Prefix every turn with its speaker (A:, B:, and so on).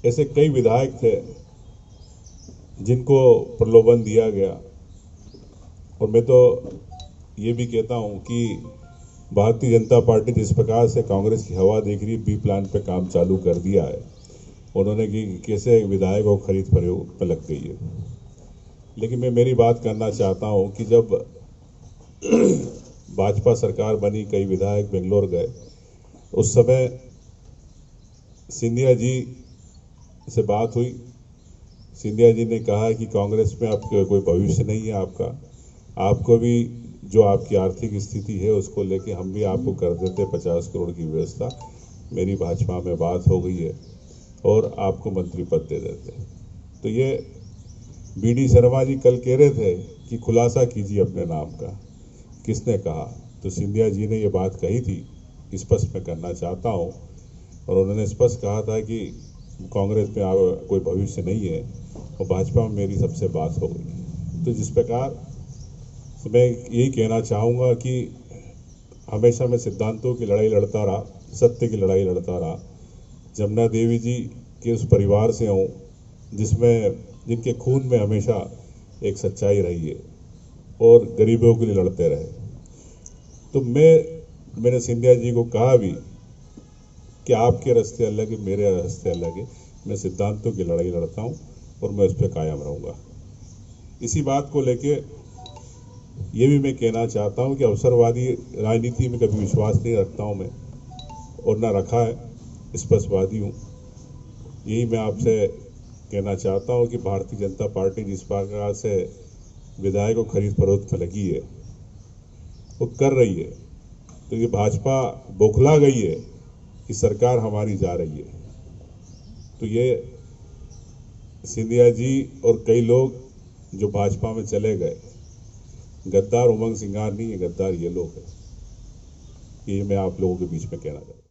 A: ऐसे कई विधायक थे जिनको प्रलोभन दिया गया, और मैं तो ये भी कहता हूं कि भारतीय जनता पार्टी जिस प्रकार से कांग्रेस की हवा देख रही है, बी प्लान पे काम चालू कर दिया है उन्होंने कि कैसे विधायकों को खरीद फरोख्त पे लग गई है। लेकिन मैं मेरी बात करना चाहता हूं कि जब भाजपा सरकार बनी, कई विधायक बेंगलोर गए, उस समय सिंधिया जी से बात हुई। सिंधिया जी ने कहा कि कांग्रेस में अब कोई भविष्य नहीं है आपको भी जो आपकी आर्थिक स्थिति है उसको लेके हम भी आपको कर देते 50 करोड़ की व्यवस्था। मेरी भाजपा में बात हो गई है और आपको मंत्री पद दे देते। तो ये बीडी शर्मा जी कल कह रहे थे कि खुलासा कीजिए अपने नाम का, किसने कहा? तो सिंधिया जी ने ये बात कही थी, स्पष्ट मैं करना चाहता हूँ। और उन्होंने स्पष्ट कहा था कि कांग्रेस में कोई भविष्य नहीं है और भाजपा में मेरी सबसे बात हो गई। तो जिस प्रकार तो मैं यही कहना चाहूँगा कि हमेशा मैं सिद्धांतों की लड़ाई लड़ता रहा, सत्य की लड़ाई लड़ता रहा। जमुना देवी जी के उस परिवार से हूँ जिनके खून में हमेशा एक सच्चाई रही है और गरीबों के लिए लड़ते रहे। तो मैंने सिंधिया जी को कहा भी कि आपके रास्ते अलग है, मेरे रास्ते अलग है। मैं सिद्धांतों की लड़ाई लड़ता हूँ और मैं उस पर कायम रहूँगा। इसी बात को लेके ये भी मैं कहना चाहता हूँ कि अवसरवादी राजनीति में कभी विश्वास नहीं रखता हूँ मैं, और ना रखा है, स्पष्टवादी हूँ। यही मैं आपसे कहना चाहता हूँ कि भारतीय जनता पार्टी जिस प्रकार से विधायकों को खरीद फरोख्त में लगी है, वो कर रही है, तो ये भाजपा बौखला गई है कि सरकार हमारी जा रही है। तो ये सिंधिया जी और कई लोग जो भाजपा में चले गए, गद्दार उमंग सिंगार नहीं है, गद्दार ये लोग हैं। ये मैं आप लोगों के बीच में कहना चाहता हूँ।